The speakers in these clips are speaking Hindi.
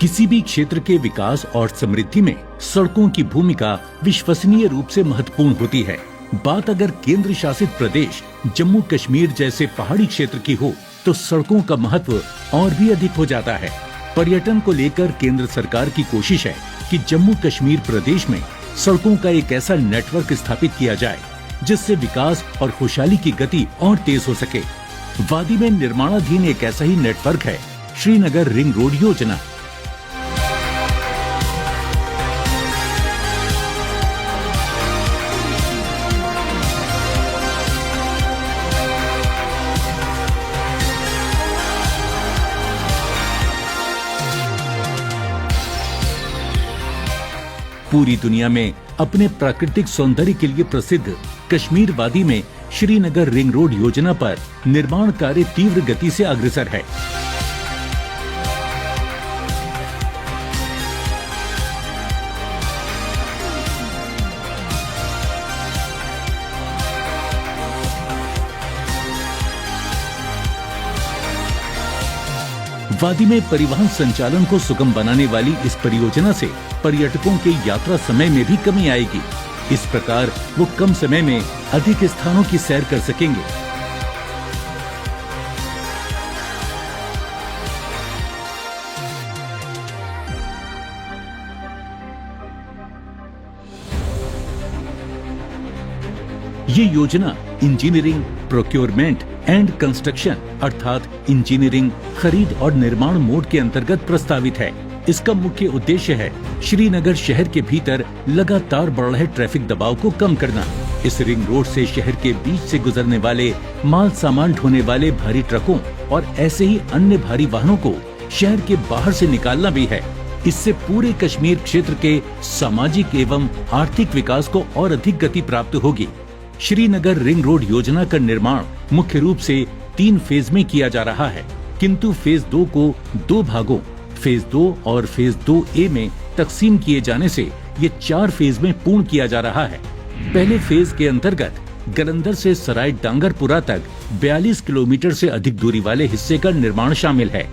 किसी भी क्षेत्र के विकास और समृद्धि में सड़कों की भूमिका विश्वसनीय रूप से महत्वपूर्ण होती है। बात अगर केंद्र शासित प्रदेश जम्मू कश्मीर जैसे पहाड़ी क्षेत्र की हो तो सड़कों का महत्व और भी अधिक हो जाता है। पर्यटन को लेकर केंद्र सरकार की कोशिश है कि जम्मू कश्मीर प्रदेश में सड़कों का एक ऐसा नेटवर्क स्थापित किया जाए जिससे विकास और खुशहाली की गति और तेज हो सके। वादी में निर्माणाधीन एक ऐसा ही नेटवर्क है श्रीनगर रिंग रोड योजना। पूरी दुनिया में अपने प्राकृतिक सौंदर्य के लिए प्रसिद्ध कश्मीर वादी में श्रीनगर रिंग रोड योजना पर निर्माण कार्य तीव्र गति से अग्रसर है। वादी में परिवहन संचालन को सुगम बनाने वाली इस परियोजना से पर्यटकों के यात्रा समय में भी कमी आएगी। इस प्रकार वो कम समय में अधिक स्थानों की सैर कर सकेंगे। ये योजना इंजीनियरिंग, प्रोक्योरमेंट एंड कंस्ट्रक्शन अर्थात इंजीनियरिंग, खरीद और निर्माण मोड के अंतर्गत प्रस्तावित है। इसका मुख्य उद्देश्य है श्रीनगर शहर के भीतर लगातार बढ़ रहे ट्रैफिक दबाव को कम करना। इस रिंग रोड से शहर के बीच से गुजरने वाले माल सामान ढोने वाले भारी ट्रकों और ऐसे ही अन्य भारी वाहनों को शहर के बाहर से निकालना भी है। इससे पूरे कश्मीर क्षेत्र के सामाजिक एवं आर्थिक विकास को और अधिक गति प्राप्त होगी। श्रीनगर रिंग रोड योजना का निर्माण मुख्य रूप से 3 फेज में किया जा रहा है, किंतु फेज 2 को 2 भागों फेज 2 और फेज 2A में तकसीम किए जाने से ये 4 फेज में पूर्ण किया जा रहा है। पहले फेज के अंतर्गत गलंदर से सराय डांगरपुरा तक 42 किलोमीटर से अधिक दूरी वाले हिस्से का निर्माण शामिल है।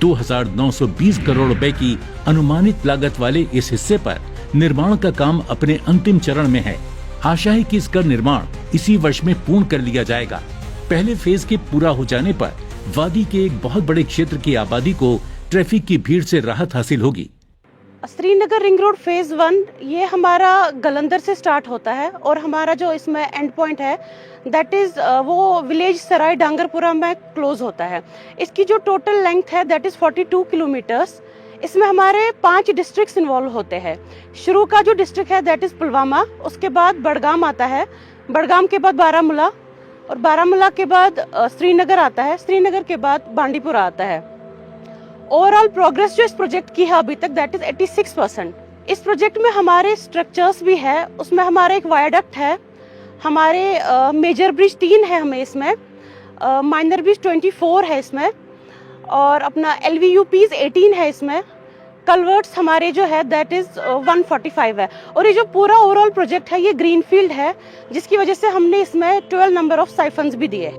2,920 करोड़ रुपए की अनुमानित लागत वाले इस हिस्से पर निर्माण का काम अपने अंतिम चरण में है। आशा है कि इसका निर्माण इसी वर्ष में पूर्ण कर लिया जाएगा। पहले फेज के पूरा हो जाने पर वादी के एक बहुत बड़े क्षेत्र की आबादी को ट्रैफिक की भीड़ से राहत हासिल होगी। श्रीनगर रिंग रोड फेज 1 ये हमारा गलंदर से स्टार्ट होता है और हमारा जो इसमें एंड पॉइंट है दैट इज वो विलेज सराय डांगरपुरा में क्लोज होता है। इसकी जो टोटल लेंथ है दैट इज 42 किलोमीटर्स। इसमें हमारे 5 डिस्ट्रिक्ट्स इन्वॉल्व होते हैं। शुरू का जो डिस्ट्रिक्ट है दैट इज पुलवामा, उसके बाद बडगाम आता है, बडगाम के बाद बारामूला और बारामूला के बाद श्रीनगर आता है, श्रीनगर के बाद बांडीपुरा आता है। ओवरऑल प्रोग्रेस जो इस प्रोजेक्ट की है अभी तक दैट इज 86%। इस प्रोजेक्ट में हमारे स्ट्रक्चर्स भी है, उसमें हमारे एक वायाडक्ट है, हमारे मेजर ब्रिज 3 है हमें इसमें, माइनर ब्रिज 24 है इसमें और अपना LVUPs 18 है इसमें। कलवर्ट्स हमारे जो है दैट इज 145 है और ये जो पूरा ओवरऑल प्रोजेक्ट है ये ग्रीनफील्ड है जिसकी वजह से हमने इसमें 12 नंबर ऑफ साइफन्स भी दिए।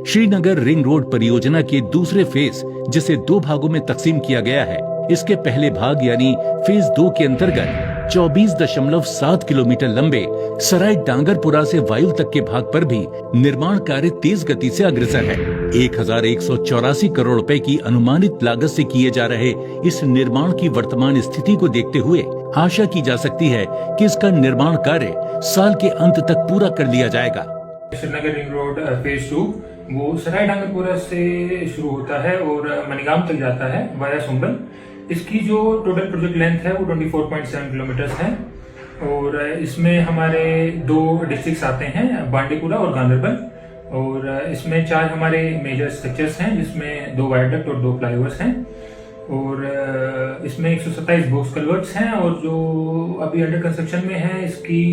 श्रीनगर रिंग रोड परियोजना के दूसरे फेज जिसे 2 भागों में तकसीम किया गया है, इसके पहले भाग यानी फेज 2 के अंतर्गत 24.7 किलोमीटर लंबे सराय डांगरपुरा से वायु तक के भाग पर भी निर्माण कार्य तेज गति से अग्रसर है। 1,184 करोड़ रुपए की अनुमानित लागत से किए जा रहे इस निर्माण की वर्तमान स्थिति को देखते हुए आशा की जा सकती है कि इसका निर्माण कार्य साल के अंत तक पूरा कर लिया जाएगा। श्रीनगर रिंग रोड फेज 2 वो सराय डांगरपुरा से शुरू होता है और मनीगाम तक जाता है वाया सुंबल। इसकी जो टोटल प्रोजेक्ट लेंथ है वो 24.7 किलोमीटर है और इसमें हमारे 2 डिस्ट्रिक्ट्स आते हैं, बांडीपुरा और गांधरबल। और इसमें 4 हमारे मेजर स्ट्रक्चर्स हैं जिसमें 2 वायडक्ट और 2 फ्लाईओवर्स हैं और इसमें 127 बॉक्स कलवर्ट्स हैं और जो अभी अंडर कंस्ट्रक्शन में है इसकी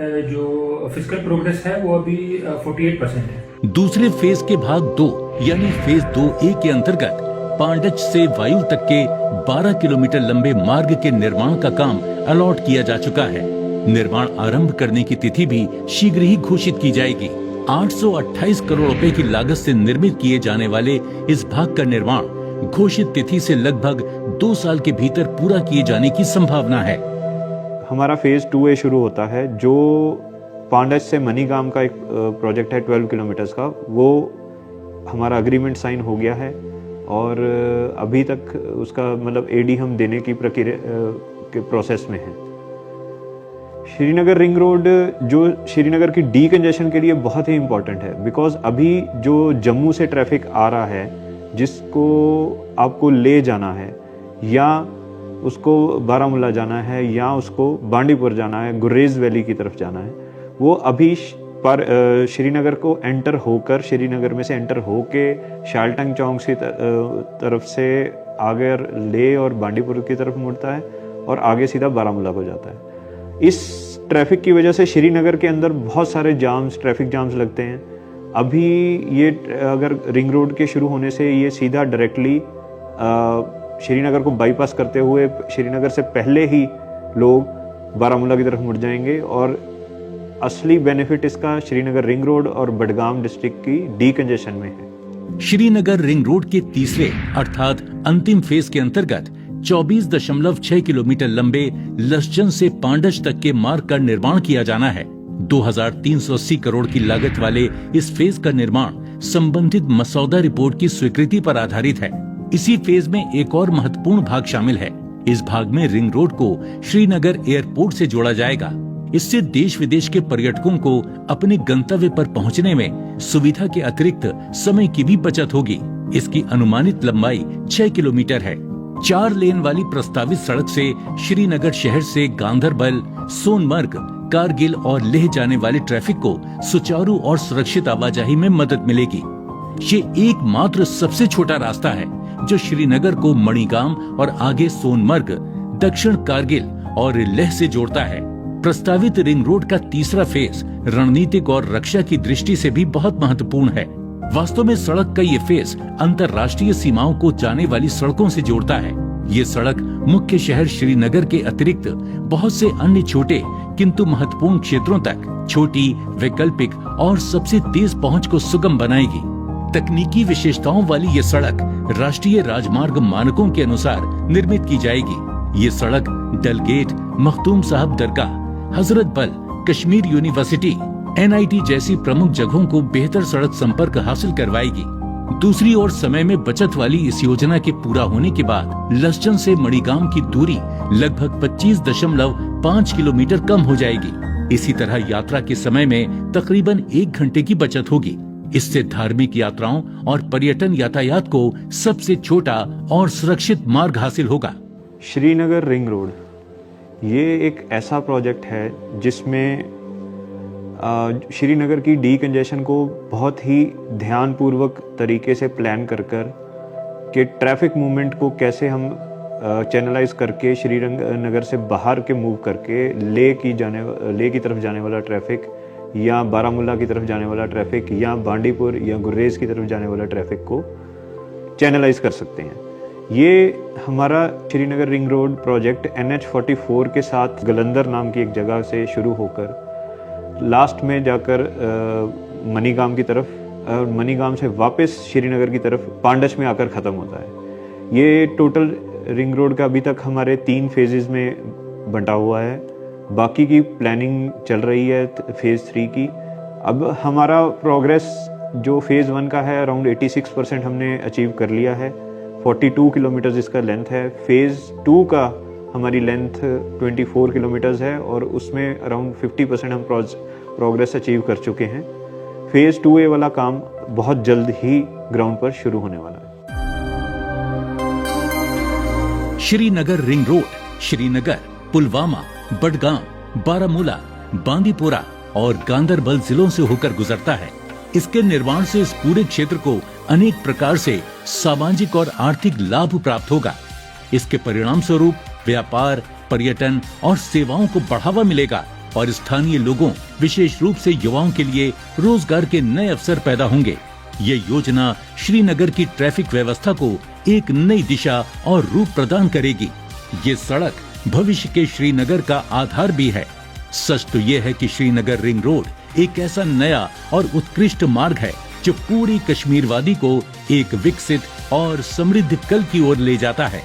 जो फिजिकल प्रोग्रेस है वो अभी 48% है। दूसरे फेज के भाग 2 यानी फेज 2A के अंतर्गत पांडच से वायु तक के 12 किलोमीटर लंबे मार्ग के निर्माण का काम अलॉट किया जा चुका है। निर्माण आरंभ करने की तिथि भी शीघ्र ही घोषित की जाएगी। 828 करोड़ रुपए की लागत से निर्मित किए जाने वाले इस भाग का निर्माण घोषित तिथि से लगभग 2 साल के भीतर पूरा किए जाने की संभावना है। हमारा फेज़ 2A शुरू होता है, जो पांडज से मनीगाम का एक प्रोजेक्ट है 12 किलोमीटर्स का। वो हमारा एग्रीमेंट साइन हो गया है और अभी तक उसका मतलब एडी हम देने की प्रक्रिया के प्रोसेस में है। श्रीनगर रिंग रोड जो श्रीनगर की डीकंजेशन के लिए बहुत ही इम्पोर्टेंट है, बिकॉज अभी जो जम्मू से ट्रैफिक आ रहा है जिसको आपको ले जाना है या उसको बारामूला जाना है या उसको बांडीपुर जाना है, गुर्रेज वैली की तरफ जाना है, वो अभी पर श्रीनगर को एंटर होकर, श्रीनगर में से एंटर होके शालटंग चौक की तरफ से आगे ले और बांडीपुर की तरफ मुड़ता है और आगे सीधा बारामूला को जाता है। इस ट्रैफिक की वजह से श्रीनगर के अंदर बहुत सारे ट्रैफिक जाम्स लगते हैं। अभी ये अगर रिंग रोड के शुरू होने से ये सीधा डायरेक्टली श्रीनगर को बाईपास करते हुए श्रीनगर से पहले ही लोग बारामूला की तरफ मुड़ जाएंगे और असली बेनिफिट इसका श्रीनगर रिंग रोड और बडगाम डिस्ट्रिक्ट की डीकंजेशन में है। श्रीनगर रिंग रोड के तीसरे अर्थात अंतिम फेज के अंतर्गत 24.6 किलोमीटर लंबे लसचन से पांडज तक के मार्ग का निर्माण किया जाना है। 2380 करोड़ की लागत वाले इस फेज का निर्माण संबंधित मसौदा रिपोर्ट की स्वीकृति पर आधारित है। इसी फेज में एक और महत्वपूर्ण भाग शामिल है। इस भाग में रिंग रोड को श्रीनगर एयरपोर्ट से जोड़ा जाएगा। इससे देश विदेश के पर्यटकों को अपने गंतव्य पर पहुंचने में सुविधा के अतिरिक्त समय की भी बचत होगी। इसकी अनुमानित लंबाई 6 किलोमीटर है। 4 लेन वाली प्रस्तावित सड़क से श्रीनगर शहर से गांधरबल, सोनमर्ग, कारगिल और लेह जाने वाले ट्रैफिक को सुचारू और सुरक्षित आवाजाही में मदद मिलेगी। ये एकमात्र सबसे छोटा रास्ता है जो श्रीनगर को मणिगाम और आगे सोनमर्ग, दक्षिण कारगिल और लेह से जोड़ता है। प्रस्तावित रिंग रोड का तीसरा फेज रणनीतिक और रक्षा की दृष्टि से भी बहुत महत्वपूर्ण है। वास्तव में सड़क का ये फेज अंतर्राष्ट्रीय सीमाओं को जाने वाली सड़कों से जोड़ता है। ये सड़क मुख्य शहर श्रीनगर के अतिरिक्त बहुत से अन्य छोटे किंतु महत्वपूर्ण क्षेत्रों तक छोटी, वैकल्पिक और सबसे तेज पहुंच को सुगम बनाएगी। तकनीकी विशेषताओं वाली ये सड़क राष्ट्रीय राजमार्ग मानकों के अनुसार निर्मित की जाएगी। ये सड़क डलगेट, मखदूम साहब दरगाह, हजरत बल, कश्मीर यूनिवर्सिटी, NIT जैसी प्रमुख जगहों को बेहतर सड़क संपर्क हासिल करवाएगी। दूसरी ओर समय में बचत वाली इस योजना के पूरा होने के बाद लसचन से मणिगाम की दूरी लगभग 25.5 किलोमीटर कम हो जाएगी। इसी तरह यात्रा के समय में तकरीबन 1 घंटे की बचत होगी। इससे धार्मिक यात्राओं और पर्यटन यातायात को सबसे छोटा और सुरक्षित मार्ग हासिल होगा। श्रीनगर रिंग रोड ये एक ऐसा प्रोजेक्ट है जिसमें श्रीनगर की डीकंजेशन को बहुत ही ध्यानपूर्वक तरीके से प्लान कर के ट्रैफिक मूवमेंट को कैसे हम चैनलाइज करके श्रीनगर से बाहर के मूव करके ले की तरफ जाने वाला ट्रैफिक या बारामूला की तरफ जाने वाला ट्रैफिक या बांडीपुर या गुर्रेज की तरफ जाने वाला ट्रैफिक को चैनलाइज कर सकते हैं। ये हमारा Srinagar ring road project NH44 के साथ गलंदर नाम की एक जगह से शुरू होकर लास्ट में जाकर मनीगाम की तरफ और मनीगाम से वापस श्रीनगर की तरफ पांडज में आकर ख़त्म होता है। ये टोटल रिंग रोड का अभी तक हमारे 3 फेजेस में बंटा हुआ है। बाकी की प्लानिंग चल रही है फेज़ 3 की। अब हमारा प्रोग्रेस जो फेज़ 1 का है अराउंड 86% हमने अचीव कर लिया है। 42 किलोमीटर्स इसका लेंथ है। फेज़ 2 का हमारी लेंथ 24 किलोमीटर्स है और उसमें अराउंड 50% हम प्रोग्रेस अचीव कर चुके हैं। फेज़ 2A वाला काम बहुत जल्द ही ग्राउंड पर शुरू होने वाला है। श्रीनगर रिंग रोड श्रीनगर, पुलवामा, बडगाम, बारामूला, बांदीपोरा और गांदरबल जिलों से होकर गुजरता है। इसके निर्माण से इस पूरे क्षेत्र को अनेक प्रकार से सामाजिक और आर्थिक लाभ प्राप्त होगा। इसके परिणाम स्वरूप व्यापार, पर्यटन और सेवाओं को बढ़ावा मिलेगा और स्थानीय लोगों, विशेष रूप से युवाओं के लिए रोजगार के नए अवसर पैदा होंगे। ये योजना श्रीनगर की ट्रैफिक व्यवस्था को एक नई दिशा और रूप प्रदान करेगी। ये सड़क भविष्य के श्रीनगर का आधार भी है। सच तो ये है कि श्रीनगर रिंग रोड एक ऐसा नया और उत्कृष्ट मार्ग है जो पूरी कश्मीर वादी को एक विकसित और समृद्ध कल की ओर ले जाता है।